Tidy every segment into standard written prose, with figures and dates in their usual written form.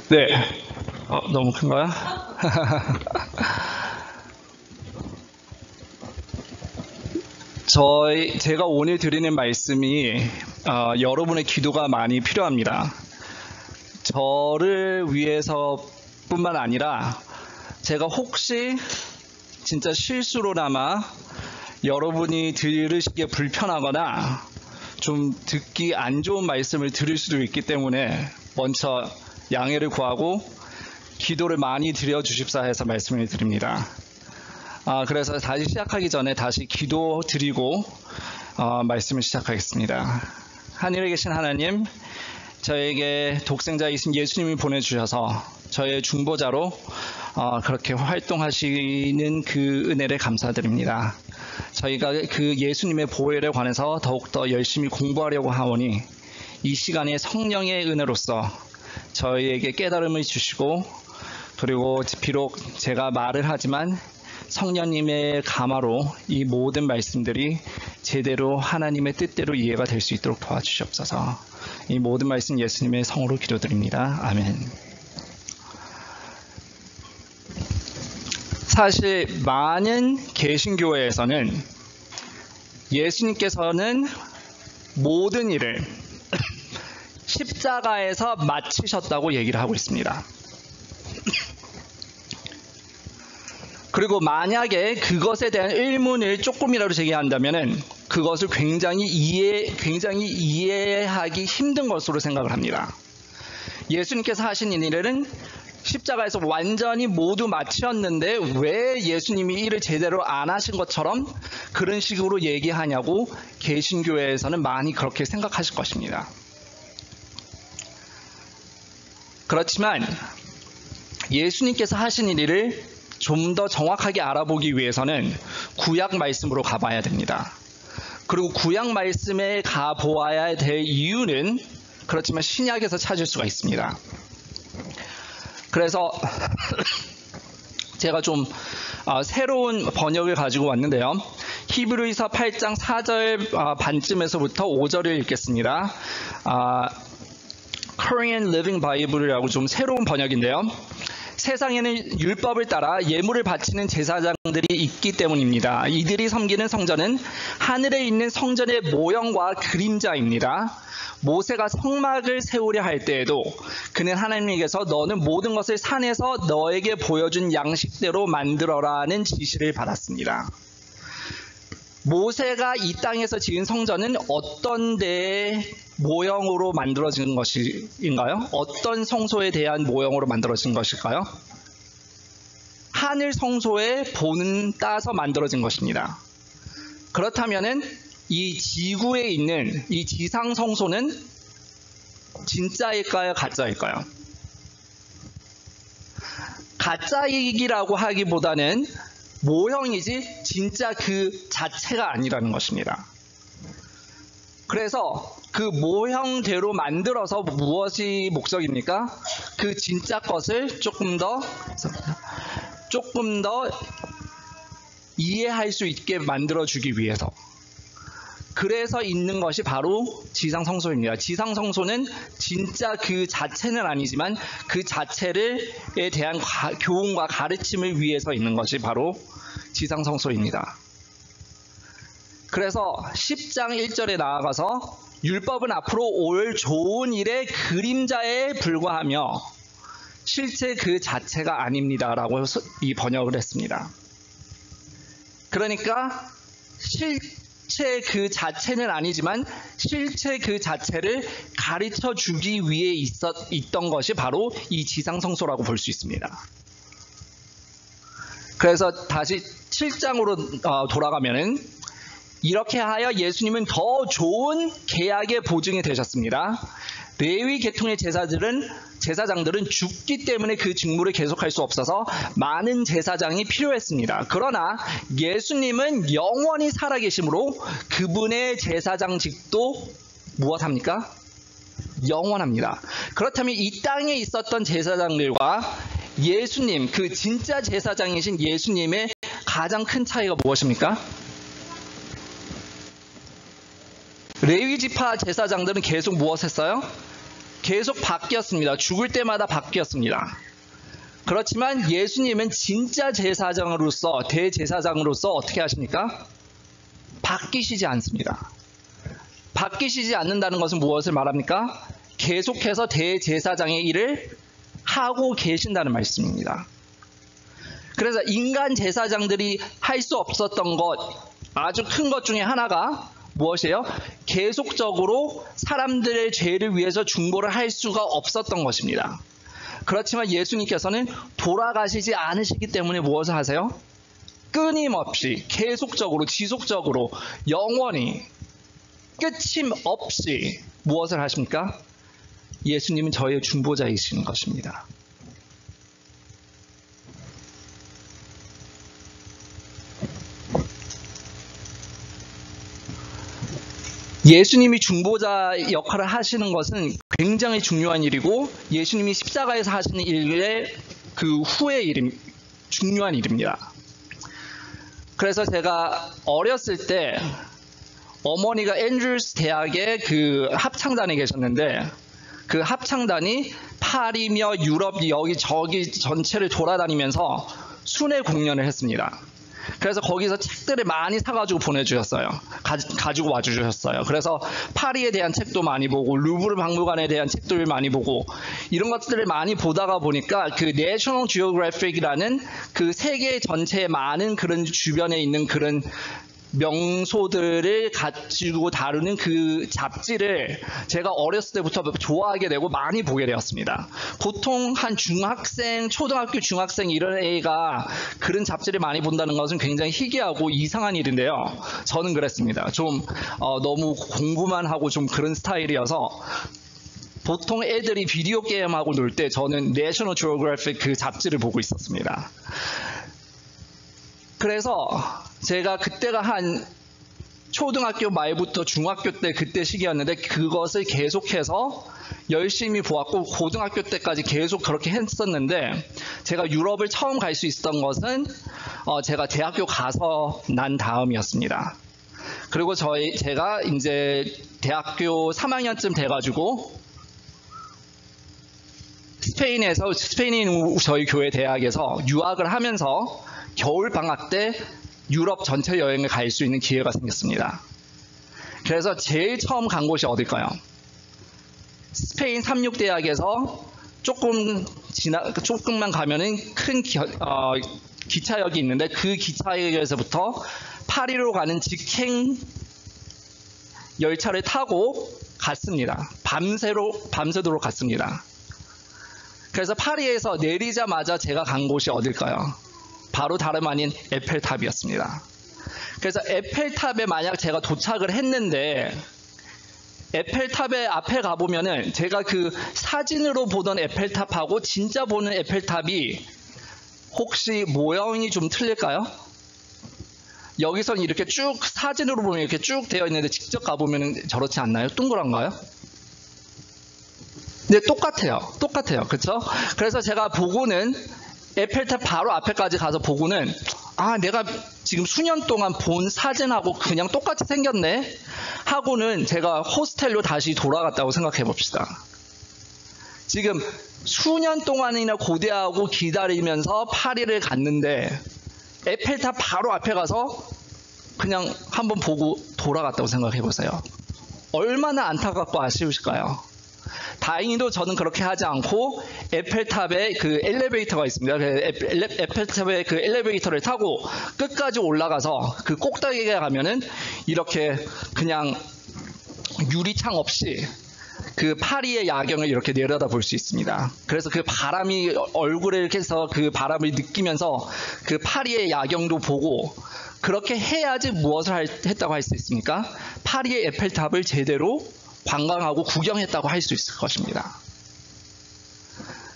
네. 너무 큰 거야? 제가 오늘 드리는 말씀이 여러분의 기도가 많이 필요합니다. 저를 위해서뿐만 아니라 제가 혹시 진짜 실수로나마 여러분이 들으시기에 불편하거나 좀 듣기 안 좋은 말씀을 들을 수도 있기 때문에 먼저 양해를 구하고 기도를 많이 드려주십사 해서 말씀을 드립니다. 그래서 다시 시작하기 전에 다시 기도 드리고 말씀을 시작하겠습니다. 하늘에 계신 하나님, 저에게 독생자이신 예수님이 보내주셔서 저의 중보자로 그렇게 활동하시는 그 은혜를 감사드립니다. 저희가 그 예수님의 보혈에 관해서 더욱더 열심히 공부하려고 하오니 이 시간에 성령의 은혜로서 저희에게 깨달음을 주시고, 그리고 비록 제가 말을 하지만 성령님의 감화로 이 모든 말씀들이 제대로 하나님의 뜻대로 이해가 될 수 있도록 도와주시옵소서. 이 모든 말씀 예수님의 성으로 기도드립니다. 아멘. 사실 많은 개신교회에서는 예수님께서는 모든 일을 십자가에서 마치셨다고 얘기를 하고 있습니다. 그리고 만약에 그것에 대한 의문을 조금이라도 제기한다면 그것을 굉장히 이해하기 힘든 것으로 생각을 합니다. 예수님께서 하신 이 일은 십자가에서 완전히 모두 마치었는데 왜 예수님이 일을 제대로 안 하신 것처럼 그런 식으로 얘기하냐고 개신교회에서는 많이 그렇게 생각하실 것입니다. 그렇지만 예수님께서 하신 일을 좀 더 정확하게 알아보기 위해서는 구약 말씀으로 가봐야 됩니다. 그리고 구약 말씀에 가보아야 될 이유는 그렇지만 신약에서 찾을 수가 있습니다. 그래서 제가 좀 새로운 번역을 가지고 왔는데요. 히브리서 8장 4절 반쯤에서부터 5절을 읽겠습니다. Korean Living Bible이라고 좀 새로운 번역인데요. 세상에는 율법을 따라 예물을 바치는 제사장들이 있기 때문입니다. 이들이 섬기는 성전은 하늘에 있는 성전의 모형과 그림자입니다. 모세가 성막을 세우려 할 때에도 그는 하나님에게서 너는 모든 것을 산에서 너에게 보여준 양식대로 만들어라는 지시를 받았습니다. 모세가 이 땅에서 지은 성전은 어떤 데의 모형으로 만들어진 것인가요? 어떤 성소에 대한 모형으로 만들어진 것일까요? 하늘 성소의 본을 따서 만들어진 것입니다. 그렇다면은 이 지구에 있는 이 지상 성소는 진짜일까요? 가짜일까요? 가짜이기라고 하기보다는 모형이지 진짜 그 자체가 아니라는 것입니다. 그래서 그 모형대로 만들어서 무엇이 목적입니까? 그 진짜 것을 조금 더 이해할 수 있게 만들어주기 위해서. 그래서 있는 것이 바로 지상성소입니다. 지상성소는 진짜 그 자체는 아니지만 그 자체에 대한 교훈과 가르침을 위해서 있는 것이 바로 지상성소입니다. 그래서 10장 1절에 나아가서 율법은 앞으로 올 좋은 일의 그림자에 불과하며 실제 그 자체가 아닙니다라고 이 번역을 했습니다. 그러니까 실제 그 자체는 아니지만 실제 그 자체를 가르쳐 주기 위해 있던 것이 바로 이 지상성소라고 볼 수 있습니다. 그래서 다시 7장으로 돌아가면은 이렇게 하여 예수님은 더 좋은 계약의 보증이 되셨습니다. 레위 계통의 제사장들은 죽기 때문에 그 직무를 계속할 수 없어서 많은 제사장이 필요했습니다. 그러나 예수님은 영원히 살아계심으로 그분의 제사장직도 무엇합니까? 영원합니다. 그렇다면 이 땅에 있었던 제사장들과 예수님, 그 진짜 제사장이신 예수님의 가장 큰 차이가 무엇입니까? 레위 지파 제사장들은 계속 무엇 했어요? 계속 바뀌었습니다. 죽을 때마다 바뀌었습니다. 그렇지만 예수님은 진짜 제사장으로서, 대제사장으로서 어떻게 하십니까? 바뀌시지 않습니다. 바뀌시지 않는다는 것은 무엇을 말합니까? 계속해서 대제사장의 일을 하고 계신다는 말씀입니다. 그래서 인간 제사장들이 할 수 없었던 것, 아주 큰 것 중에 하나가 무엇이에요? 계속적으로 사람들의 죄를 위해서 중보를 할 수가 없었던 것입니다. 그렇지만 예수님께서는 돌아가시지 않으시기 때문에 무엇을 하세요? 끊임없이, 계속적으로, 지속적으로, 영원히, 끝임없이 무엇을 하십니까? 예수님은 저희의 중보자이신 것입니다. 예수님이 중보자 역할을 하시는 것은 굉장히 중요한 일이고, 예수님이 십자가에서 하시는 일의 그 후의 중요한 일입니다. 그래서 제가 어렸을 때 어머니가 앤드루스 대학의 그 합창단에 계셨는데, 그 합창단이 파리며 유럽 여기저기 전체를 돌아다니면서 순회 공연을 했습니다. 그래서 거기서 책들을 많이 사가지고 보내주셨어요. 가지고 와주셨어요. 그래서 파리에 대한 책도 많이 보고, 루브르 박물관에 대한 책들을 많이 보고, 이런 것들을 많이 보다가 보니까 그 내셔널 지오그래픽이라는 그 세계 전체에 많은 그런 주변에 있는 그런 명소들을 가지고 다루는 그 잡지를 제가 어렸을 때부터 좋아하게 되고 많이 보게 되었습니다. 보통 한 중학생, 초등학교 중학생 이런 애가 그런 잡지를 많이 본다는 것은 굉장히 희귀하고 이상한 일인데요. 저는 그랬습니다. 좀 너무 공부만 하고 좀 그런 스타일이어서 보통 애들이 비디오 게임하고 놀 때 저는 내셔널 지오그래픽 그 잡지를 보고 있었습니다. 그래서 제가 그때가 한 초등학교 말부터 중학교 때 그때 시기였는데, 그것을 계속해서 열심히 보았고 고등학교 때까지 계속 그렇게 했었는데, 제가 유럽을 처음 갈 수 있었던 것은 제가 대학교 가서 난 다음이었습니다. 그리고 제가 이제 대학교 3학년쯤 돼가지고 스페인인 저희 교회 대학에서 유학을 하면서 겨울 방학 때 유럽 전체 여행을 갈 수 있는 기회가 생겼습니다. 그래서 제일 처음 간 곳이 어딜까요? 스페인 삼육대학에서 조금만 가면은 큰 기차역이 있는데, 그 기차역에서부터 파리로 가는 직행 열차를 타고 갔습니다. 밤새도록 갔습니다. 그래서 파리에서 내리자마자 제가 간 곳이 어딜까요? 바로 다름 아닌 에펠탑이었습니다. 그래서 에펠탑에 만약 제가 도착을 했는데, 에펠탑의 앞에 가보면은 제가 그 사진으로 보던 에펠탑하고 진짜 보는 에펠탑이 혹시 모양이 좀 틀릴까요? 여기서는 이렇게 쭉 사진으로 보면 이렇게 쭉 되어 있는데, 직접 가보면 저렇지 않나요? 동그란가요? 네, 똑같아요. 그렇죠? 그래서 제가 보고는 에펠탑 바로 앞에까지 가서 보고는, 내가 지금 수년 동안 본 사진하고 그냥 똑같이 생겼네 하고는 제가 호스텔로 다시 돌아갔다고 생각해 봅시다. 지금 수년 동안이나 고대하고 기다리면서 파리를 갔는데, 에펠탑 바로 앞에 가서 그냥 한번 보고 돌아갔다고 생각해 보세요. 얼마나 안타깝고 아쉬우실까요? 다행히도 저는 그렇게 하지 않고 에펠탑에 그 엘리베이터가 있습니다. 에펠탑에 그 엘리베이터를 타고 끝까지 올라가서 그 꼭대기에 가면은 이렇게 그냥 유리창 없이 그 파리의 야경을 이렇게 내려다 볼 수 있습니다. 그래서 그 바람이 얼굴에 이렇게 해서 그 바람을 느끼면서 그 파리의 야경도 보고, 그렇게 해야지 무엇을 했다고 할 수 있습니까? 파리의 에펠탑을 제대로 관광하고 구경했다고 할 수 있을 것입니다.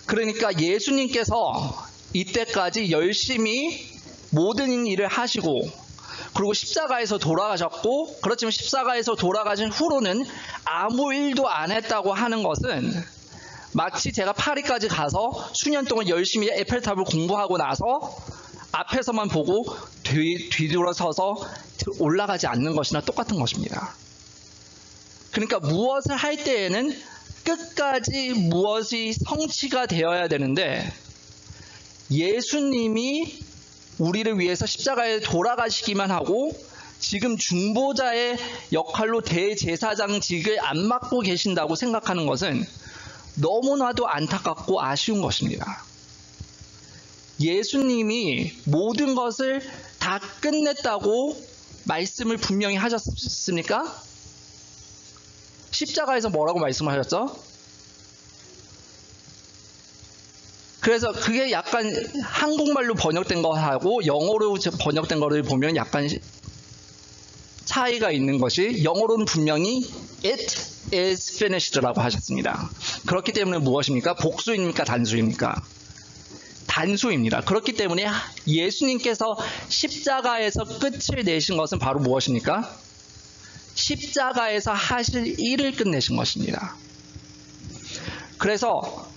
그러니까 예수님께서 이때까지 열심히 모든 일을 하시고, 그리고 십자가에서 돌아가셨고, 그렇지만 십자가에서 돌아가신 후로는 아무 일도 안 했다고 하는 것은 마치 제가 파리까지 가서 수년 동안 열심히 에펠탑을 공부하고 나서 앞에서만 보고 뒤돌아서서 올라가지 않는 것이나 똑같은 것입니다. 그러니까 무엇을 할 때에는 끝까지 무엇이 성취가 되어야 되는데 예수님이 우리를 위해서 십자가에 돌아가시기만 하고 지금 중보자의 역할로 대제사장직을 안 맡고 계신다고 생각하는 것은 너무나도 안타깝고 아쉬운 것입니다. 예수님이 모든 것을 다 끝냈다고 말씀을 분명히 하셨습니까? 십자가에서 뭐라고 말씀을 하셨죠? 그래서 그게 약간 한국말로 번역된 거하고 영어로 번역된 거를 보면 약간 차이가 있는 것이, 영어로는 분명히 It is finished라고 하셨습니다. 그렇기 때문에 무엇입니까? 복수입니까? 단수입니까? 단수입니다. 그렇기 때문에 예수님께서 십자가에서 끝을 내신 것은 바로 무엇입니까? 십자가에서 하실 일을 끝내신 것입니다. 그래서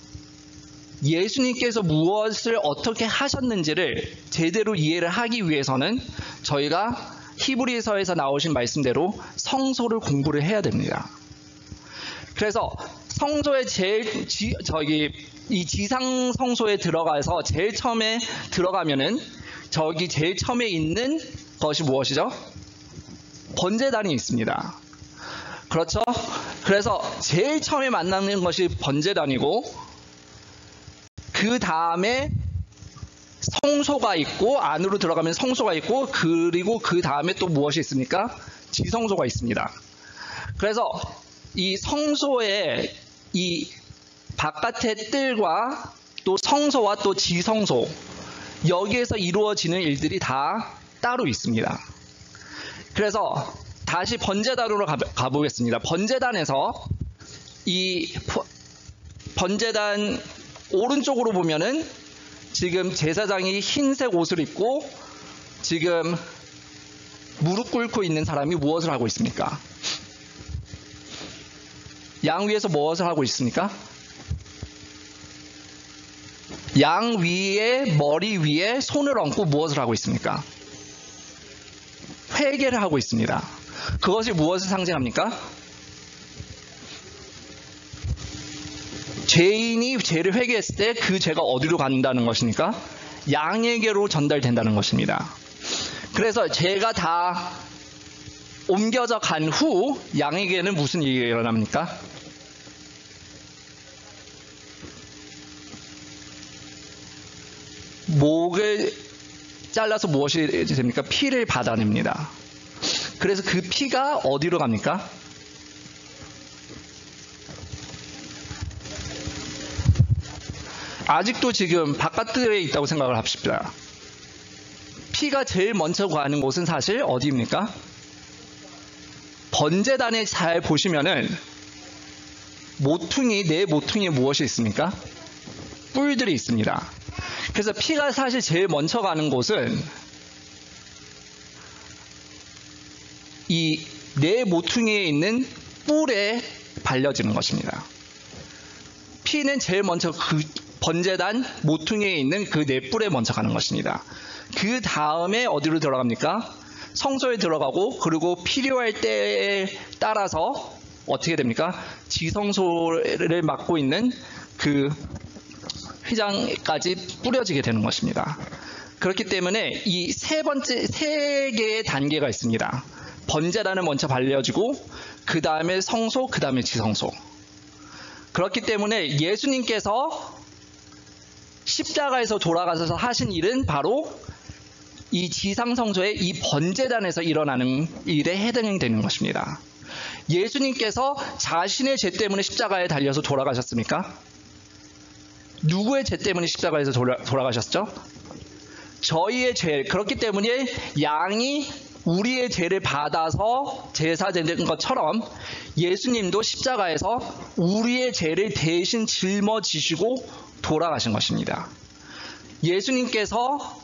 예수님께서 무엇을 어떻게 하셨는지를 제대로 이해를 하기 위해서는 저희가 히브리서에서 나오신 말씀대로 성소를 공부를 해야 됩니다. 그래서 성소에 이 지상 성소에 들어가서 제일 처음에 들어가면은 저기 제일 처음에 있는 것이 무엇이죠? 번제단이 있습니다. 그렇죠? 그래서 제일 처음에 만나는 것이 번제단이고, 그 다음에 성소가 있고, 안으로 들어가면 성소가 있고, 그리고 그 다음에 또 무엇이 있습니까? 지성소가 있습니다. 그래서 이 성소의 이 바깥의 뜰과 또 성소와 또 지성소, 여기에서 이루어지는 일들이 다 따로 있습니다. 그래서 다시 번제단으로 가보겠습니다. 번제단에서 이 번제단 오른쪽으로 보면은 지금 제사장이 흰색 옷을 입고 지금 무릎 꿇고 있는 사람이 무엇을 하고 있습니까? 양 위에서 무엇을 하고 있습니까? 양 위에, 머리 위에 손을 얹고 무엇을 하고 있습니까? 회개를 하고 있습니다. 그것이 무엇을 상징합니까? 죄인이 죄를 회개했을 때 그 죄가 어디로 간다는 것입니까? 양에게로 전달된다는 것입니다. 그래서 죄가 다 옮겨져 간 후 양에게는 무슨 일이 일어납니까? 목을 잘라서 무엇이 됩니까? 피를 받아냅니다. 그래서 그 피가 어디로 갑니까? 아직도 지금 바깥에 있다고 생각을 합시다. 피가 제일 먼저 가는 곳은 사실 어디입니까? 번제단에 잘 보시면은 내 모퉁이에 무엇이 있습니까? 뿔들이 있습니다. 그래서 피가 사실 제일 먼저 가는 곳은 이 내 모퉁이에 있는 뿔에 발려지는 것입니다. 피는 제일 먼저 그 번제단 모퉁이에 있는 그 내 뿔에 먼저 가는 것입니다. 그 다음에 어디로 들어갑니까? 성소에 들어가고, 그리고 필요할 때에 따라서 어떻게 됩니까? 지성소를 맡고 있는 그 휘장까지 뿌려지게 되는 것입니다. 그렇기 때문에 이 세 개의 단계가 있습니다. 번제단은 먼저 발려지고, 그 다음에 성소, 그 다음에 지성소. 그렇기 때문에 예수님께서 십자가에서 돌아가셔서 하신 일은 바로 이 지상성소의 이 번제단에서 일어나는 일에 해당이 되는 것입니다. 예수님께서 자신의 죄 때문에 십자가에 달려서 돌아가셨습니까? 누구의 죄 때문에 십자가에서 돌아가셨죠? 저희의 죄. 그렇기 때문에 양이 우리의 죄를 받아서 제사된 것처럼 예수님도 십자가에서 우리의 죄를 대신 짊어지시고 돌아가신 것입니다. 예수님께서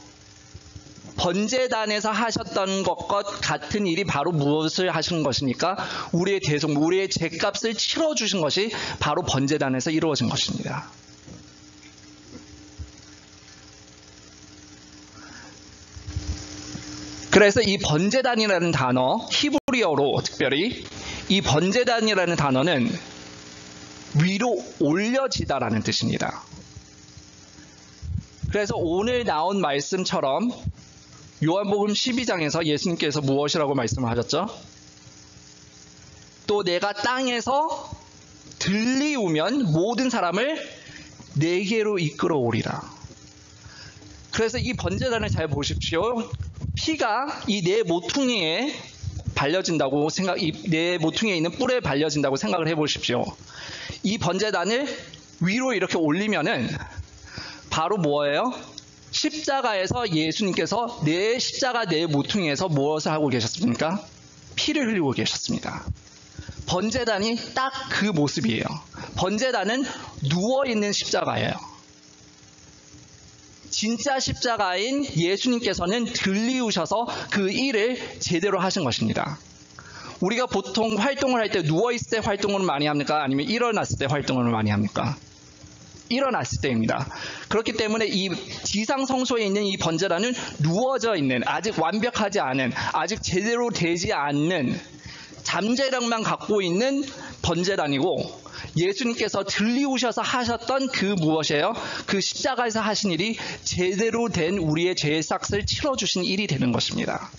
번제단에서 하셨던 것과 같은 일이 바로 무엇을 하신 것입니까? 우리의 대속, 우리의 죄값을 치러주신 것이 바로 번제단에서 이루어진 것입니다. 그래서 이 번제단이라는 단어, 히브리어로 특별히 이 번제단이라는 단어는 위로 올려지다라는 뜻입니다. 그래서 오늘 나온 말씀처럼 요한복음 12장에서 예수님께서 무엇이라고 말씀을 하셨죠? 또 내가 땅에서 들리우면 모든 사람을 내게로 이끌어 오리라. 그래서 이 번제단을 잘 보십시오. 피가 이 내 모퉁이에 발려진다고 내 모퉁이에 있는 뿔에 발려진다고 생각을 해보십시오. 이 번제단을 위로 이렇게 올리면은 바로 뭐예요? 십자가에서 예수님께서 내 십자가 내 모퉁이에서 무엇을 하고 계셨습니까? 피를 흘리고 계셨습니다. 번제단이 딱 그 모습이에요. 번제단은 누워있는 십자가예요. 진짜 십자가인 예수님께서는 들리우셔서 그 일을 제대로 하신 것입니다. 우리가 보통 활동을 할 때 누워있을 때 활동을 많이 합니까? 아니면 일어났을 때 활동을 많이 합니까? 일어났을 때입니다. 그렇기 때문에 이 지상 성소에 있는 이 번제단은 누워져 있는, 아직 완벽하지 않은, 아직 제대로 되지 않는 잠재력만 갖고 있는 번제단이고, 예수님께서 들리우셔서 하셨던 그 무엇이에요? 그 십자가에서 하신 일이 제대로 된 우리의 죄의 삭을 치러주신 일이 되는 것입니다.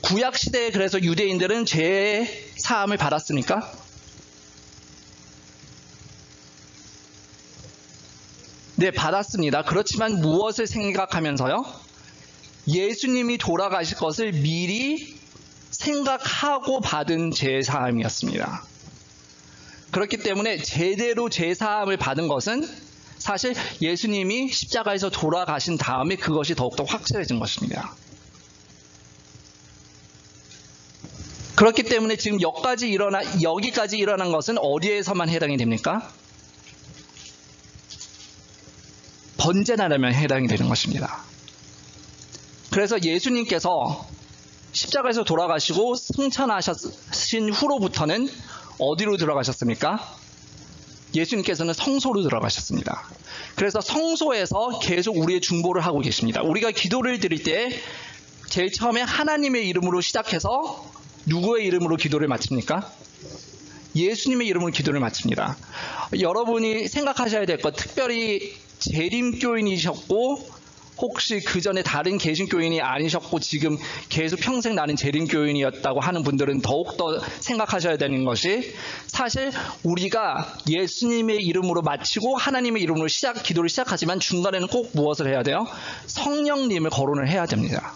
구약시대에 그래서 유대인들은 죄의 사함을 받았습니까? 네, 받았습니다. 그렇지만 무엇을 생각하면서요? 예수님이 돌아가실 것을 미리 생각하고 받은 죄사함이었습니다. 그렇기 때문에 제대로 죄사함을 받은 것은 사실 예수님이 십자가에서 돌아가신 다음에 그것이 더욱더 확실해진 것입니다. 그렇기 때문에 지금 여기까지 일어난 것은 어디에서만 해당이 됩니까? 번제단하면 해당이 되는 것입니다. 그래서 예수님께서 십자가에서 돌아가시고 승천하신 후로부터는 어디로 들어가셨습니까? 예수님께서는 성소로 들어가셨습니다. 그래서 성소에서 계속 우리의 중보를 하고 계십니다. 우리가 기도를 드릴 때 제일 처음에 하나님의 이름으로 시작해서 누구의 이름으로 기도를 마칩니까? 예수님의 이름으로 기도를 마칩니다. 여러분이 생각하셔야 될 것, 특별히 재림교인이셨고 혹시 그 전에 다른 개신교인이 아니셨고 지금 계속 평생 나는 재림교인이었다고 하는 분들은 더욱더 생각하셔야 되는 것이, 사실 우리가 예수님의 이름으로 마치고 하나님의 이름으로 기도를 시작하지만 중간에는 꼭 무엇을 해야 돼요? 성령님을 거론을 해야 됩니다.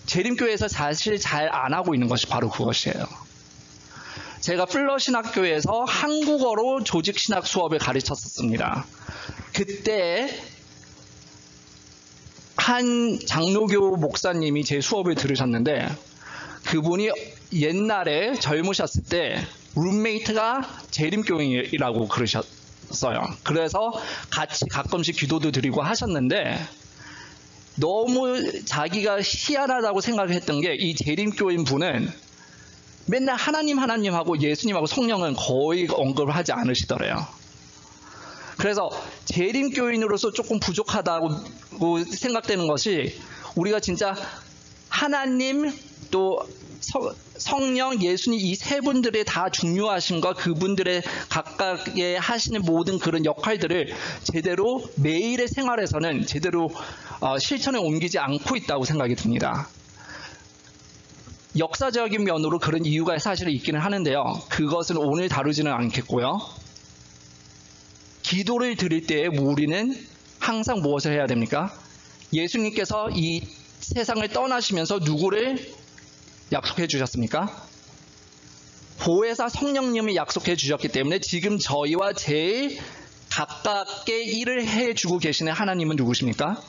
재림교회에서 사실 잘 안 하고 있는 것이 바로 그것이에요. 제가 플러신학교에서 한국어로 조직신학 수업을 가르쳤었습니다. 그때 한 장로교 목사님이 제 수업을 들으셨는데, 그분이 옛날에 젊으셨을 때 룸메이트가 재림교인이라고 그러셨어요. 그래서 같이 가끔씩 기도도 드리고 하셨는데, 너무 자기가 희한하다고 생각했던 게, 이 재림교인 분은 맨날 하나님하고 예수님하고 성령은 거의 언급을 하지 않으시더래요. 그래서 재림교인으로서 조금 부족하다고 생각되는 것이, 우리가 진짜 하나님 또 성령, 예수님 이 세 분들의 다 중요하심과 그분들의 각각의 하시는 모든 그런 역할들을 제대로 매일의 생활에서는 제대로 실천에 옮기지 않고 있다고 생각이 듭니다. 역사적인 면으로 그런 이유가 사실 있기는 하는데요. 그것은 오늘 다루지는 않겠고요. 기도를 드릴 때 우리는 항상 무엇을 해야 됩니까? 예수님께서 이 세상을 떠나시면서 누구를 약속해 주셨습니까? 보혜사 성령님을 약속해 주셨기 때문에 지금 저희와 제일 가깝게 일을 해주고 계시는 하나님은 누구십니까?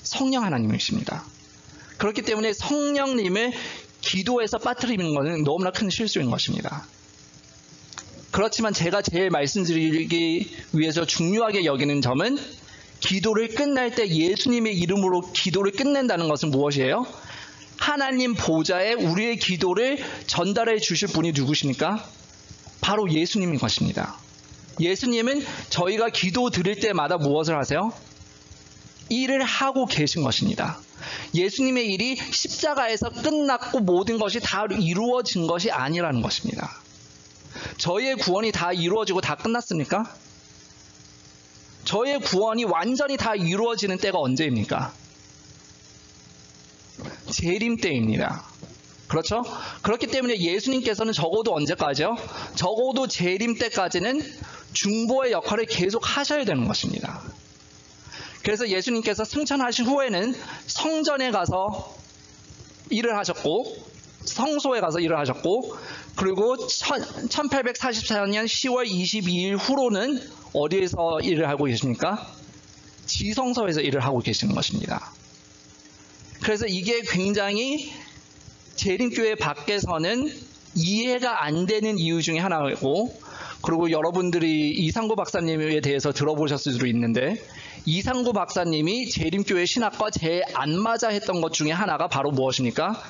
성령 하나님이십니다. 그렇기 때문에 성령님을 기도에서 빠뜨리는 것은 너무나 큰 실수인 것입니다. 그렇지만 제가 제일 말씀드리기 위해서 중요하게 여기는 점은, 기도를 끝날 때 예수님의 이름으로 기도를 끝낸다는 것은 무엇이에요? 하나님 보좌에 우리의 기도를 전달해 주실 분이 누구십니까? 바로 예수님인 것입니다. 예수님은 저희가 기도 드릴 때마다 무엇을 하세요? 일을 하고 계신 것입니다. 예수님의 일이 십자가에서 끝났고 모든 것이 다 이루어진 것이 아니라는 것입니다. 저희의 구원이 다 이루어지고 다 끝났습니까? 저의 구원이 완전히 다 이루어지는 때가 언제입니까? 재림 때입니다. 그렇죠? 그렇기 때문에 예수님께서는 적어도 언제까지요? 적어도 재림 때까지는 중보의 역할을 계속 하셔야 되는 것입니다. 그래서 예수님께서 승천하신 후에는 성전에 가서 일을 하셨고, 성소에 가서 일을 하셨고, 그리고 1844년 10월 22일 후로는 어디에서 일을 하고 계십니까? 지성소에서 일을 하고 계시는 것입니다. 그래서 이게 굉장히 재림교회 밖에서는 이해가 안 되는 이유 중에 하나고, 그리고 여러분들이 이상구 박사님에 대해서 들어보셨을 수도 있는데, 이상구 박사님이 재림교회 신학과 제일 안 맞아 했던 것 중에 하나가 바로 무엇입니까?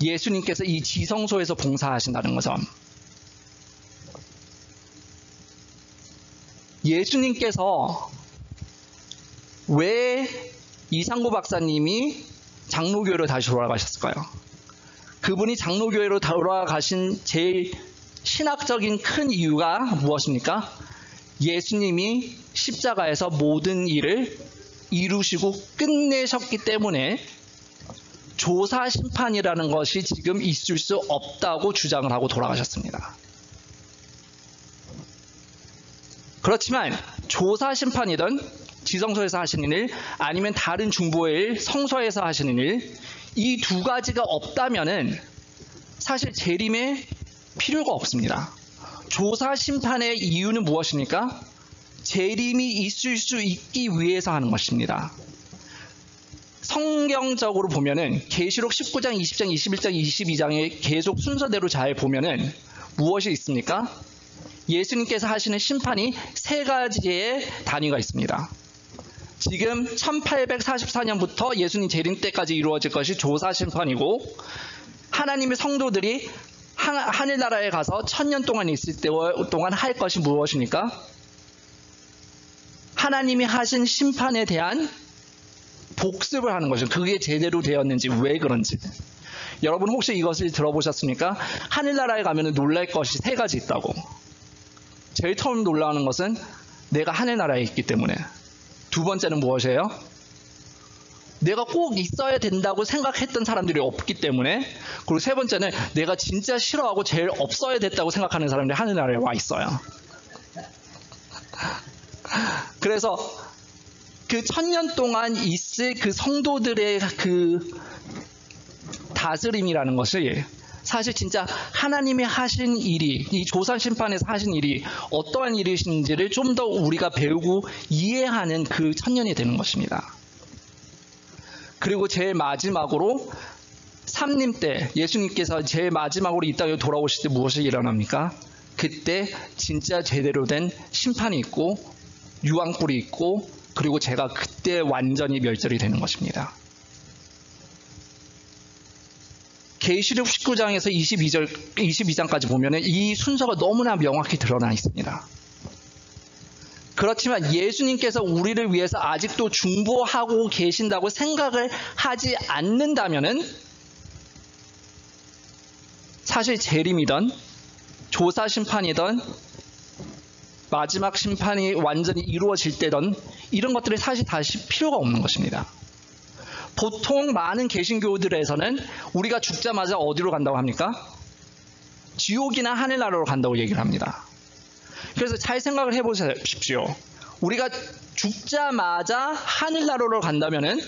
예수님께서 이 지성소에서 봉사하신다는 거죠. 예수님께서 왜 이상구 박사님이 장로교회로 다시 돌아가셨을까요? 그분이 장로교회로 돌아가신 제일 신학적인 큰 이유가 무엇입니까? 예수님이 십자가에서 모든 일을 이루시고 끝내셨기 때문에 조사 심판이라는 것이 지금 있을 수 없다고 주장을 하고 돌아가셨습니다. 그렇지만 조사 심판이든 지성소에서 하시는 일, 아니면 다른 중보의 일, 성소에서 하시는 일, 이 두 가지가 없다면은 사실 재림에 필요가 없습니다. 조사 심판의 이유는 무엇입니까? 재림이 있을 수 있기 위해서 하는 것입니다. 성경적으로 보면은 계시록 19장, 20장, 21장, 22장의 계속 순서대로 잘 보면은 무엇이 있습니까? 예수님께서 하시는 심판이 세 가지의 단위가 있습니다. 지금 1844년부터 예수님 재림 때까지 이루어질 것이 조사 심판이고, 하나님의 성도들이 하늘나라에 가서 1000년 동안 있을 때 동안 할 것이 무엇입니까? 하나님이 하신 심판에 대한 복습을 하는 거죠. 그게 제대로 되었는지, 왜 그런지. 여러분 혹시 이것을 들어보셨습니까? 하늘나라에 가면 놀랄 것이 세 가지 있다고. 제일 처음 놀라는 것은 내가 하늘나라에 있기 때문에. 두 번째는 무엇이에요? 내가 꼭 있어야 된다고 생각했던 사람들이 없기 때문에. 그리고 세 번째는 내가 진짜 싫어하고 제일 없어야 됐다고 생각하는 사람들이 하늘나라에 와 있어요. 그래서 그 1000년 동안 있을 그 성도들의 그 다스림이라는 것이 사실 진짜 하나님이 하신 일이, 이 조산 심판에서 하신 일이 어떠한 일이신지를 좀 더 우리가 배우고 이해하는 그 1000년이 되는 것입니다. 그리고 제일 마지막으로 삼림 때, 예수님께서 제일 마지막으로 이 땅에 돌아오실 때 무엇이 일어납니까? 그때 진짜 제대로 된 심판이 있고 유황불이 있고, 그리고 제가 그때 완전히 멸절이 되는 것입니다. 계시록 19장에서 22장까지 보면 이 순서가 너무나 명확히 드러나 있습니다. 그렇지만 예수님께서 우리를 위해서 아직도 중보하고 계신다고 생각을 하지 않는다면은 사실 재림이든 조사 심판이든 마지막 심판이 완전히 이루어질 때든 이런 것들이 사실 다시 필요가 없는 것입니다. 보통 많은 개신교들에서는 우리가 죽자마자 어디로 간다고 합니까? 지옥이나 하늘나라로 간다고 얘기를 합니다. 그래서 잘 생각을 해보십시오. 우리가 죽자마자 하늘나라로 간다면은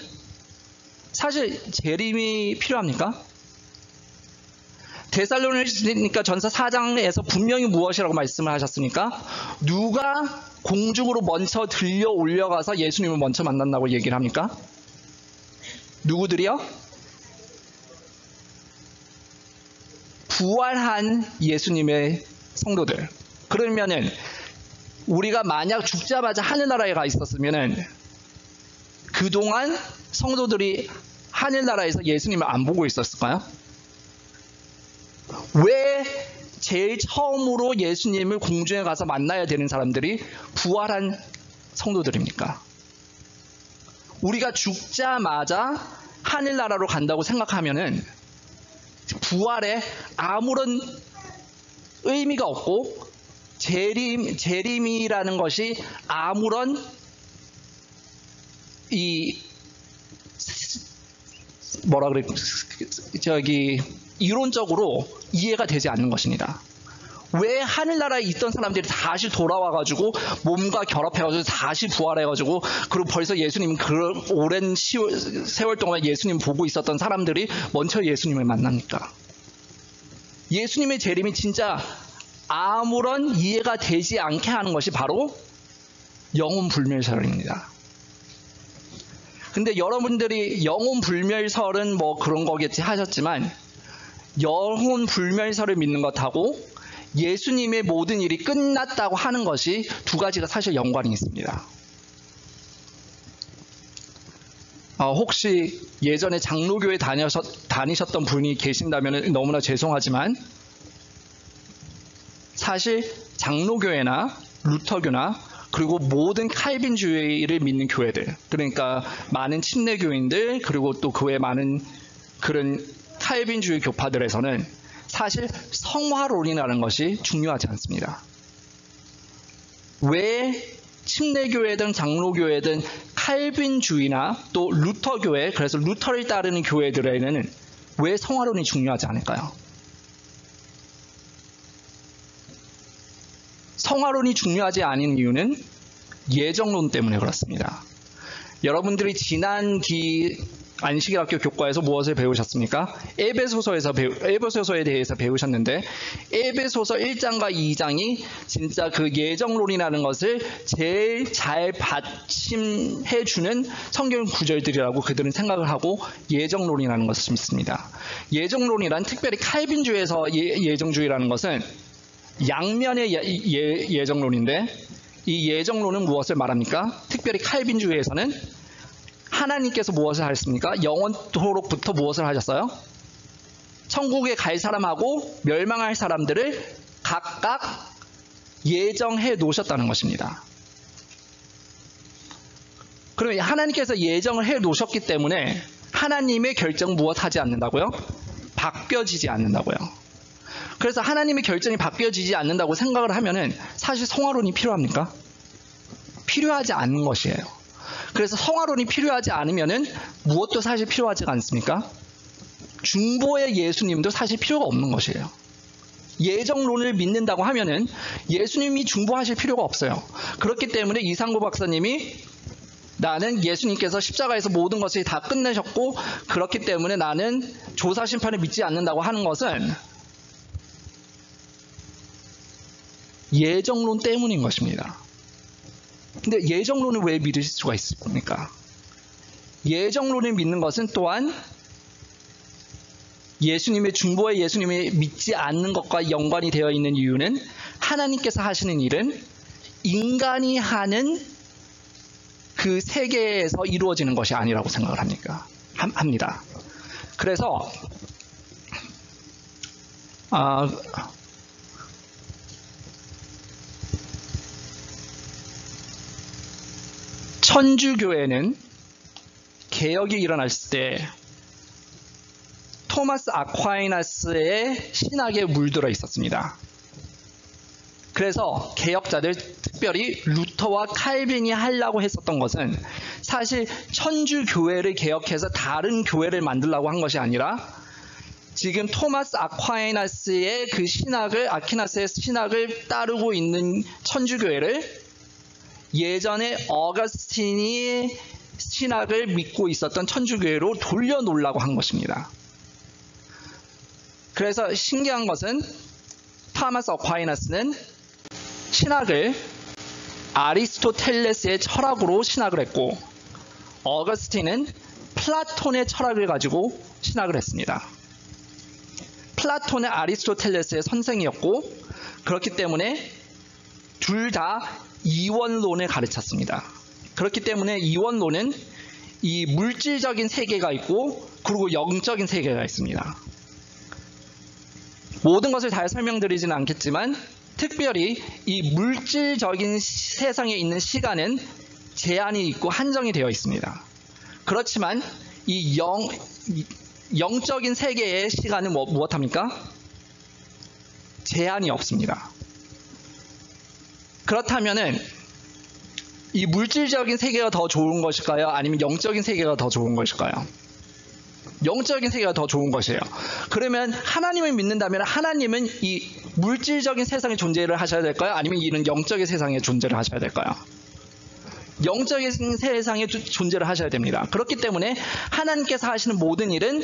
사실 재림이 필요합니까? 데살로니가 전서 4장에서 분명히 무엇이라고 말씀을 하셨습니까? 누가 공중으로 먼저 들려 올려가서 예수님을 먼저 만난다고 얘기를 합니까? 누구들이요? 부활한 예수님의 성도들. 그러면은 우리가 만약 죽자마자 하늘나라에 가 있었으면은 그동안 성도들이 하늘나라에서 예수님을 안 보고 있었을까요? 왜 제일 처음으로 예수님을 공중에 가서 만나야 되는 사람들이 부활한 성도들입니까? 우리가 죽자마자 하늘나라로 간다고 생각하면은 부활에 아무런 의미가 없고 재림이라는 것이 아무런 이론적으로 이해가 되지 않는 것입니다. 왜 하늘나라에 있던 사람들이 다시 돌아와가지고 몸과 결합해가지고 다시 부활해가지고 그리고 벌써 예수님 그 오랜 세월 동안 예수님 보고 있었던 사람들이 먼저 예수님을 만납니까? 예수님의 재림이 진짜 아무런 이해가 되지 않게 하는 것이 바로 영혼불멸설입니다. 근데 여러분들이 영혼불멸설은 뭐 그런 거겠지 하셨지만 영혼불멸설을 믿는 것하고 예수님의 모든 일이 끝났다고 하는 것이 두 가지가 사실 연관이 있습니다. 혹시 예전에 장로교회 다니셨던 분이 계신다면 너무나 죄송하지만 사실 장로교회나 루터교나 그리고 모든 칼빈주의를 믿는 교회들, 그러니까 많은 침례교인들 그리고 또 그 외 많은 그런 칼빈주의 교파들에서는 사실 성화론이라는 것이 중요하지 않습니다. 왜 침례교회든 장로교회든 칼빈주의나 또 루터교회, 그래서 루터를 따르는 교회들에는 왜 성화론이 중요하지 않을까요? 성화론이 중요하지 않은 이유는 예정론 때문에 그렇습니다. 여러분들이 지난 안식일학교 교과에서 무엇을 배우셨습니까? 에베소서에 대해서 배우셨는데 에베소서 1장과 2장이 진짜 그 예정론이라는 것을 제일 잘 받침해주는 성경 구절들이라고 그들은 생각을 하고 예정론이라는 것을 믿습니다. 예정론이란 특별히 칼빈주의에서 예정주의라는 것은 양면의 예정론인데 이 예정론은 무엇을 말합니까? 특별히 칼빈주의에서는 하나님께서 무엇을 하셨습니까? 영원토록부터 무엇을 하셨어요? 천국에 갈 사람하고 멸망할 사람들을 각각 예정해 놓으셨다는 것입니다. 그러면 하나님께서 예정을 해 놓으셨기 때문에 하나님의 결정 무엇 하지 않는다고요? 바뀌어지지 않는다고요. 그래서 하나님의 결정이 바뀌어지지 않는다고 생각을 하면은 사실 성화론이 필요합니까? 필요하지 않는 것이에요. 그래서 성화론이 필요하지 않으면은 무엇도 사실 필요하지 않습니까? 중보의 예수님도 사실 필요가 없는 것이에요. 예정론을 믿는다고 하면은 예수님이 중보하실 필요가 없어요. 그렇기 때문에 이상구 박사님이 나는 예수님께서 십자가에서 모든 것을 다 끝내셨고 그렇기 때문에 나는 조사 심판을 믿지 않는다고 하는 것은 예정론 때문인 것입니다. 근데 예정론을 왜 믿을 수가 있습니까? 예정론을 믿는 것은 또한 예수님의 중보에 예수님이 믿지 않는 것과 연관이 되어 있는 이유는 하나님께서 하시는 일은 인간이 하는 그 세계에서 이루어지는 것이 아니라고 생각을 합니다. 그래서 천주교회는 개혁이 일어났을 때 토마스 아퀴나스의 신학에 물들어 있었습니다. 그래서 개혁자들, 특별히 루터와 칼빈이 하려고 했었던 것은 사실 천주교회를 개혁해서 다른 교회를 만들려고 한 것이 아니라 지금 토마스 아퀴나스의 그 아퀴나스의 신학을 따르고 있는 천주교회를 예전에 어거스틴이 신학을 믿고 있었던 천주교회로 돌려놓으려고 한 것입니다. 그래서 신기한 것은 토마스 아퀴나스는 신학을 아리스토텔레스의 철학으로 신학을 했고 어거스틴은 플라톤의 철학을 가지고 신학을 했습니다. 플라톤은 아리스토텔레스의 선생이었고 그렇기 때문에 둘 다 이원론을 가르쳤습니다. 그렇기 때문에 이원론은 이 물질적인 세계가 있고 그리고 영적인 세계가 있습니다. 모든 것을 다 설명드리지는 않겠지만 특별히 이 물질적인 세상에 있는 시간은 제한이 있고 한정이 되어 있습니다. 그렇지만 이 영적인 세계의 시간은 무엇합니까? 제한이 없습니다. 그렇다면은 이 물질적인 세계가 더 좋은 것일까요? 아니면 영적인 세계가 더 좋은 것일까요? 영적인 세계가 더 좋은 것이에요. 그러면 하나님을 믿는다면 하나님은 이 물질적인 세상에 존재를 하셔야 될까요? 아니면 이는 영적인 세상에 존재를 하셔야 될까요? 영적인 세상에 존재를 하셔야 됩니다. 그렇기 때문에 하나님께서 하시는 모든 일은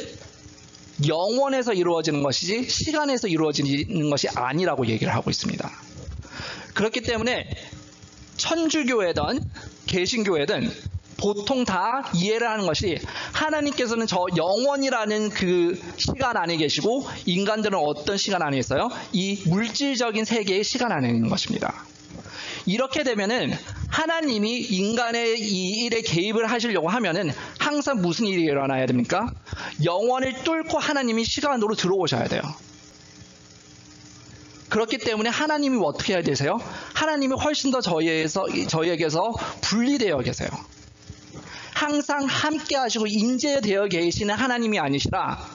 영원에서 이루어지는 것이지 시간에서 이루어지는 것이 아니라고 얘기를 하고 있습니다. 그렇기 때문에 천주교회든 개신교회든 보통 다 이해를 하는 것이 하나님께서는 저 영원이라는 그 시간 안에 계시고 인간들은 어떤 시간 안에 있어요? 이 물질적인 세계의 시간 안에 있는 것입니다. 이렇게 되면은 하나님이 인간의 이 일에 개입을 하시려고 하면은 항상 무슨 일이 일어나야 됩니까? 영원을 뚫고 하나님이 시간으로 들어오셔야 돼요. 그렇기 때문에 하나님이 어떻게 해야 되세요? 하나님이 훨씬 더 저희에게서 분리되어 계세요. 항상 함께 하시고 임재되어 계시는 하나님이 아니시라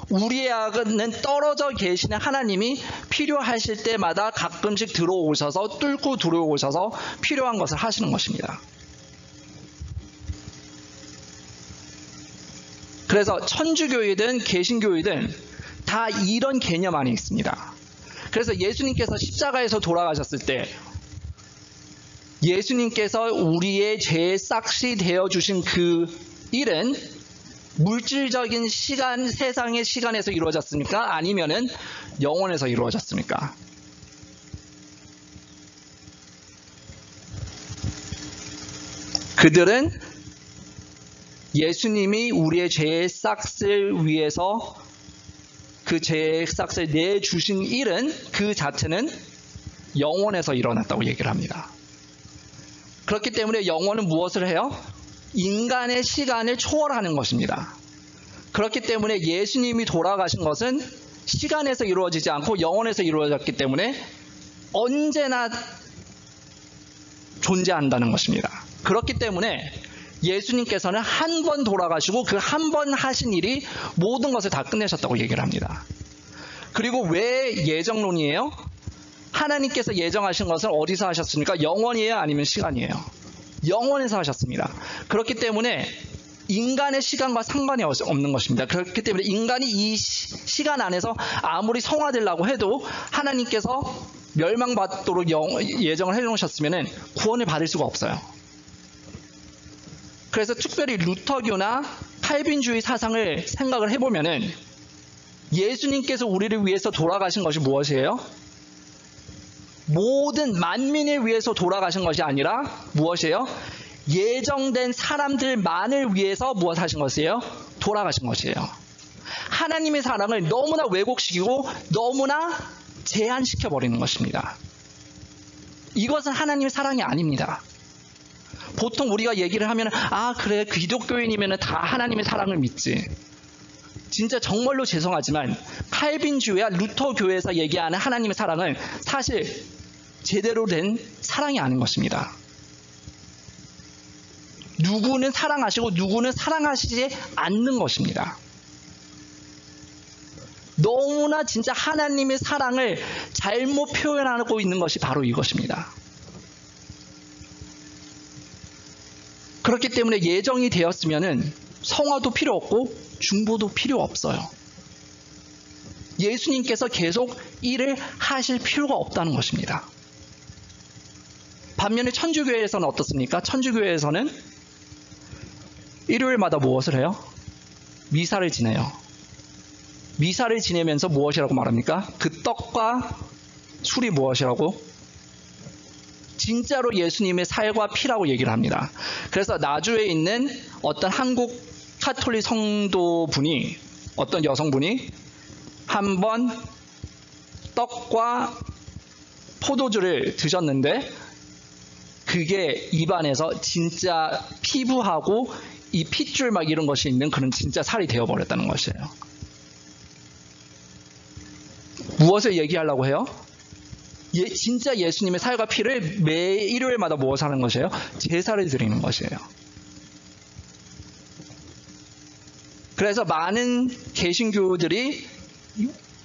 우리하고는 떨어져 계시는 하나님이 필요하실 때마다 가끔씩 들어오셔서 뚫고 들어오셔서 필요한 것을 하시는 것입니다. 그래서 천주교이든 개신교이든 다 이런 개념 안에 있습니다. 그래서 예수님께서 십자가에서 돌아가셨을 때 예수님께서 우리의 죄의 싹시 되어주신 그 일은 물질적인 시간, 세상의 시간에서 이루어졌습니까? 아니면은 영원에서 이루어졌습니까? 그들은 예수님이 우리의 죄의 싹을 위해서 그 죄의 싹을 내주신 일은 그 자체는 영원에서 일어났다고 얘기를 합니다. 그렇기 때문에 영원은 무엇을 해요? 인간의 시간을 초월하는 것입니다. 그렇기 때문에 예수님이 돌아가신 것은 시간에서 이루어지지 않고 영원에서 이루어졌기 때문에 언제나 존재한다는 것입니다. 그렇기 때문에 예수님께서는 한 번 돌아가시고 그 한 번 하신 일이 모든 것을 다 끝내셨다고 얘기를 합니다. 그리고 왜 예정론이에요? 하나님께서 예정하신 것을 어디서 하셨습니까? 영원이에요? 아니면 시간이에요? 영원에서 하셨습니다. 그렇기 때문에 인간의 시간과 상관이 없는 것입니다. 그렇기 때문에 인간이 이 시간 안에서 아무리 성화되려고 해도 하나님께서 멸망받도록 예정을 해놓으셨으면 구원을 받을 수가 없어요. 그래서 특별히 루터교나 칼빈주의 사상을 생각을 해보면은 예수님께서 우리를 위해서 돌아가신 것이 무엇이에요? 모든 만민을 위해서 돌아가신 것이 아니라 무엇이에요? 예정된 사람들만을 위해서 무엇 하신 것이에요? 돌아가신 것이에요. 하나님의 사랑을 너무나 왜곡시키고 너무나 제한시켜버리는 것입니다. 이것은 하나님의 사랑이 아닙니다. 보통 우리가 얘기를 하면 그래 기독교인이면 다 하나님의 사랑을 믿지. 진짜 정말로 죄송하지만 칼빈주의와 루터교회에서 얘기하는 하나님의 사랑은 사실 제대로 된 사랑이 아닌 것입니다. 누구는 사랑하시고 누구는 사랑하시지 않는 것입니다. 너무나 진짜 하나님의 사랑을 잘못 표현하고 있는 것이 바로 이것입니다. 그렇기 때문에 예정이 되었으면은 성화도 필요 없고 중보도 필요 없어요. 예수님께서 계속 일을 하실 필요가 없다는 것입니다. 반면에 천주교회에서는 어떻습니까? 천주교회에서는 일요일마다 무엇을 해요? 미사를 지내요. 미사를 지내면서 무엇이라고 말합니까? 그 떡과 술이 무엇이라고? 진짜로 예수님의 살과 피라고 얘기를 합니다. 그래서 나주에 있는 어떤 한국 카톨릭 성도분이, 어떤 여성분이 한번 떡과 포도주를 드셨는데 그게 입안에서 진짜 피부하고 이 핏줄 막 이런 것이 있는 그런 진짜 살이 되어버렸다는 것이에요. 무엇을 얘기하려고 해요? 진짜 예수님의 살과 피를 매 일요일마다 무엇을 하는 것이에요? 제사를 드리는 것이에요. 그래서 많은 개신교들이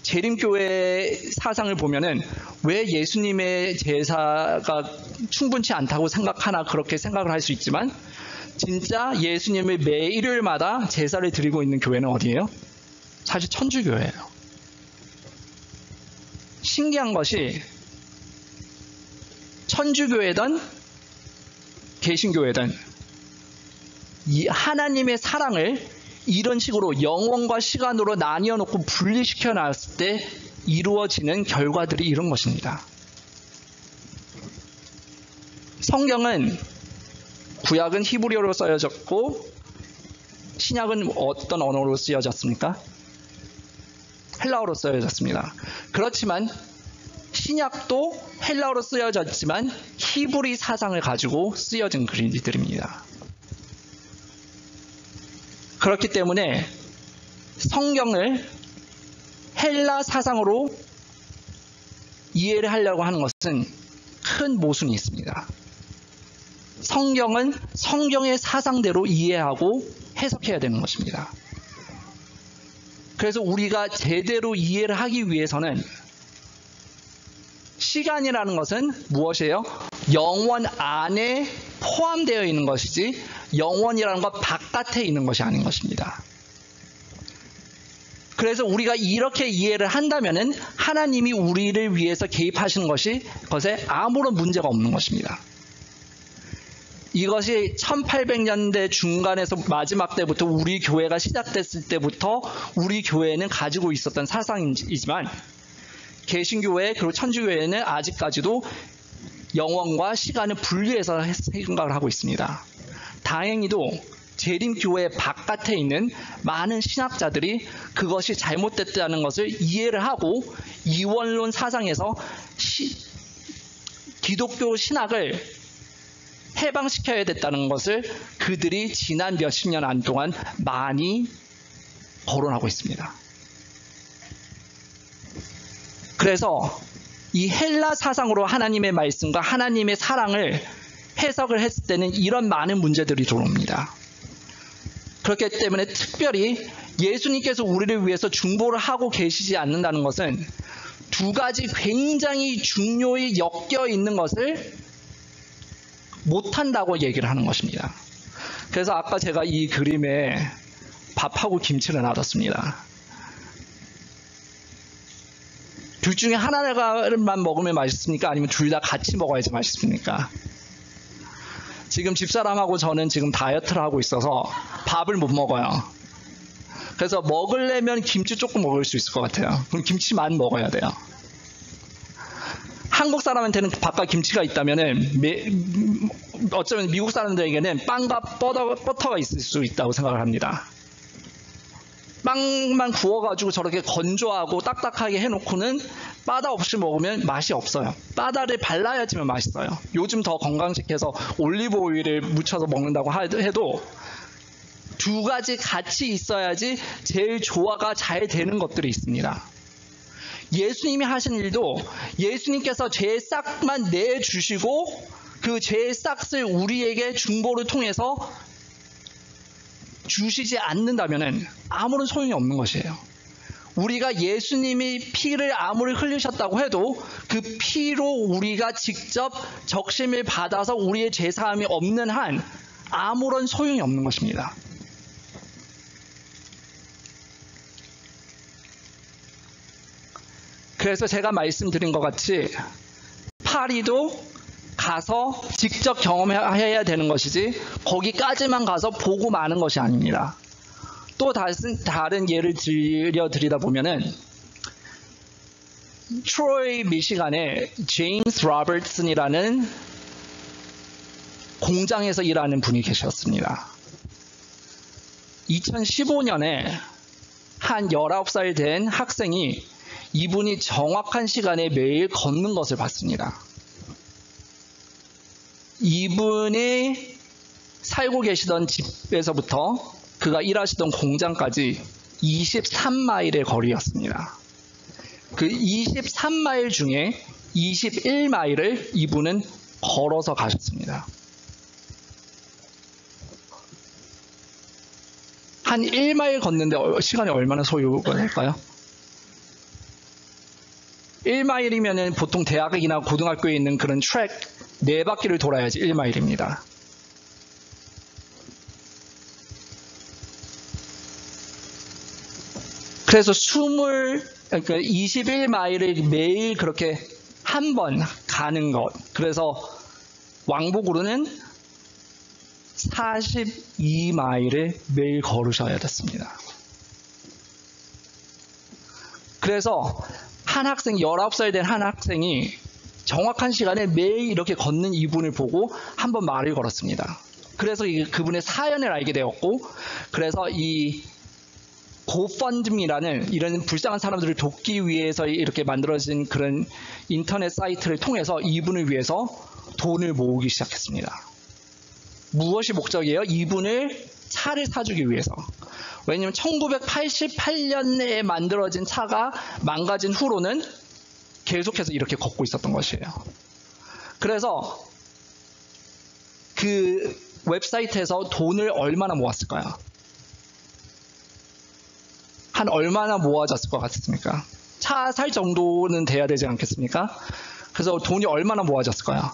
재림교회 사상을 보면은 왜 예수님의 제사가 충분치 않다고 생각하나 그렇게 생각을 할 수 있지만 진짜 예수님의 매 일요일마다 제사를 드리고 있는 교회는 어디예요? 사실 천주교회예요. 신기한 것이 천주교회든 개신교회든 이 하나님의 사랑을 이런 식으로 영혼과 시간으로 나뉘어 놓고 분리시켜 놨을 때 이루어지는 결과들이 이런 것입니다. 성경은 구약은 히브리어로 쓰여졌고 신약은 어떤 언어로 쓰여졌습니까? 헬라어로 쓰여졌습니다. 그렇지만 신약도 헬라어로 쓰여졌지만 히브리 사상을 가지고 쓰여진 글들입니다. 그렇기 때문에 성경을 헬라 사상으로 이해를 하려고 하는 것은 큰 모순이 있습니다. 성경은 성경의 사상대로 이해하고 해석해야 되는 것입니다. 그래서 우리가 제대로 이해를 하기 위해서는 시간이라는 것은 무엇이에요? 영원 안에 포함되어 있는 것이지 영원이라는 것 바깥에 있는 것이 아닌 것입니다. 그래서 우리가 이렇게 이해를 한다면은 하나님이 우리를 위해서 개입하시는 것에 아무런 문제가 없는 것입니다. 이것이 1800년대 중간에서 마지막 때부터 우리 교회가 시작됐을 때부터 우리 교회는 가지고 있었던 사상이지만 개신교회 그리고 천주교회는 아직까지도 영원과 시간을 분리해서 생각을 하고 있습니다. 다행히도 재림교회 바깥에 있는 많은 신학자들이 그것이 잘못됐다는 것을 이해를 하고 이원론 사상에서 기독교 신학을 해방시켜야 됐다는 것을 그들이 지난 몇십 년 안 동안 많이 거론하고 있습니다. 그래서 이 헬라 사상으로 하나님의 말씀과 하나님의 사랑을 해석을 했을 때는 이런 많은 문제들이 들어옵니다. 그렇기 때문에 특별히 예수님께서 우리를 위해서 중보를 하고 계시지 않는다는 것은 두 가지 굉장히 중요히 엮여 있는 것을 못한다고 얘기를 하는 것입니다. 그래서 아까 제가 이 그림에 밥하고 김치를 놔뒀습니다. 둘 중에 하나만 먹으면 맛있습니까? 아니면 둘 다 같이 먹어야지 맛있습니까? 지금 집사람하고 저는 지금 다이어트를 하고 있어서 밥을 못 먹어요. 그래서 먹으려면 김치 조금 먹을 수 있을 것 같아요. 그럼 김치만 먹어야 돼요. 한국 사람한테는 밥과 김치가 있다면은 어쩌면 미국 사람들에게는 빵과 버터가 있을 수 있다고 생각을 합니다. 빵만 구워가지고 저렇게 건조하고 딱딱하게 해놓고는 바다 없이 먹으면 맛이 없어요. 바다를 발라야지만 맛있어요. 요즘 더 건강식해서 올리브 오일을 묻혀서 먹는다고 해도 두 가지 같이 있어야지 제일 조화가 잘 되는 것들이 있습니다. 예수님이 하신 일도 예수님께서 죄의 싹만 내주시고 그 죄의 싹을 우리에게 중보를 통해서 주시지 않는다면 아무런 소용이 없는 것이에요. 우리가 예수님이 피를 아무리 흘리셨다고 해도 그 피로 우리가 직접 적심을 받아서 우리의 죄사함이 없는 한 아무런 소용이 없는 것입니다. 그래서 제가 말씀드린 것 같이 파리도 가서 직접 경험해야 되는 것이지 거기까지만 가서 보고 마는 것이 아닙니다. 또 다른 예를 들려드리다 보면은 트로이 미시간에 제임스 로버트슨이라는 공장에서 일하는 분이 계셨습니다. 2015년에 한 19살 된 학생이 이분이 정확한 시간에 매일 걷는 것을 봤습니다. 이분이 살고 계시던 집에서부터 그가 일하시던 공장까지 23마일의 거리였습니다. 그 23마일 중에 21마일을 이분은 걸어서 가셨습니다. 한 1마일 걷는데 시간이 얼마나 소요가 될까요? 1마일이면은 보통 대학이나 고등학교에 있는 그런 트랙 4바퀴를 돌아야지 1마일입니다. 그래서 21마일을 매일 그렇게 한 번 가는 것. 그래서 왕복으로는 42마일을 매일 걸으셔야 됐습니다. 그래서 한 학생, 19살 된 한 학생이 정확한 시간에 매일 이렇게 걷는 이분을 보고 한 번 말을 걸었습니다. 그래서 그분의 사연을 알게 되었고, 그래서 이 고펀드미라는 이런 불쌍한 사람들을 돕기 위해서 이렇게 만들어진 그런 인터넷 사이트를 통해서 이분을 위해서 돈을 모으기 시작했습니다. 무엇이 목적이에요? 이분을 차를 사주기 위해서. 왜냐하면 1988년에 만들어진 차가 망가진 후로는 계속해서 이렇게 걷고 있었던 것이에요. 그래서 그 웹사이트에서 돈을 얼마나 모았을까요? 한 얼마나 모아졌을 것 같습니까? 차 살 정도는 돼야 되지 않겠습니까? 그래서 돈이 얼마나 모아졌을까요?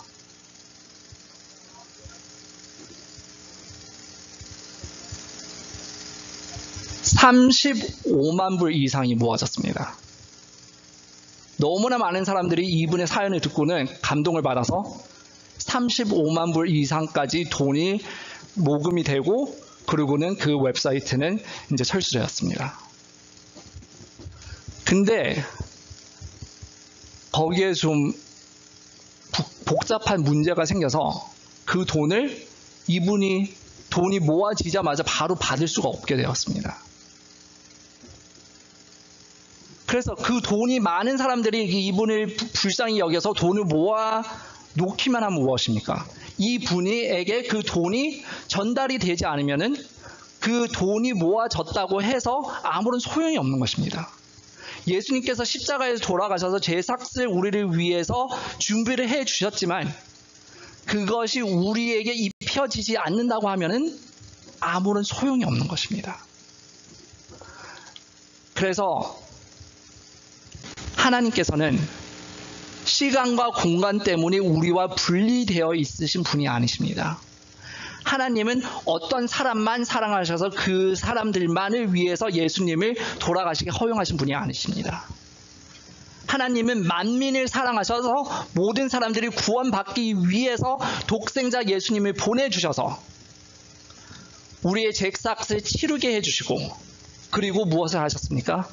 $35만 이상이 모아졌습니다. 너무나 많은 사람들이 이분의 사연을 듣고는 감동을 받아서 $35만 이상까지 돈이 모금이 되고, 그리고는 그 웹사이트는 이제 철수되었습니다. 근데 거기에 좀 복잡한 문제가 생겨서 그 돈을 이분이 돈이 모아지자마자 바로 받을 수가 없게 되었습니다. 그래서 그 돈이 많은 사람들이 이분을 불쌍히 여겨서 돈을 모아 놓기만 하면 무엇입니까? 이 분에게 그 돈이 전달이 되지 않으면은 그 돈이 모아졌다고 해서 아무런 소용이 없는 것입니다. 예수님께서 십자가에서 돌아가셔서 죄 삭을 우리를 위해서 준비를 해 주셨지만 그것이 우리에게 입혀지지 않는다고 하면은 아무런 소용이 없는 것입니다. 그래서 하나님께서는 시간과 공간 때문에 우리와 분리되어 있으신 분이 아니십니다. 하나님은 어떤 사람만 사랑하셔서 그 사람들만을 위해서 예수님을 돌아가시게 허용하신 분이 아니십니다. 하나님은 만민을 사랑하셔서 모든 사람들이 구원받기 위해서 독생자 예수님을 보내주셔서 우리의 죄삭을 치르게 해주시고, 그리고 무엇을 하셨습니까?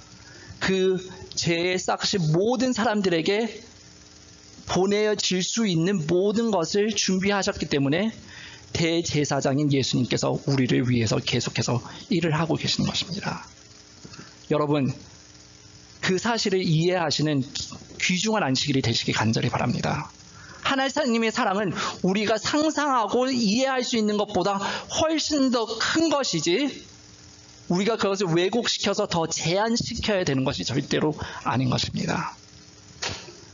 그 죄의 삭이 모든 사람들에게 보내질 수 있는 모든 것을 준비하셨기 때문에 대제사장인 예수님께서 우리를 위해서 계속해서 일을 하고 계시는 것입니다. 여러분, 그 사실을 이해하시는 귀중한 안식일이 되시기 간절히 바랍니다. 하나님의 사랑은 우리가 상상하고 이해할 수 있는 것보다 훨씬 더 큰 것이지, 우리가 그것을 왜곡시켜서 더 제한시켜야 되는 것이 절대로 아닌 것입니다.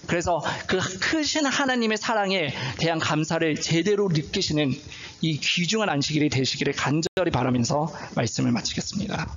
그래서 그 크신 하나님의 사랑에 대한 감사를 제대로 느끼시는 이 귀중한 안식일이 되시기를 간절히 바라면서 말씀을 마치겠습니다.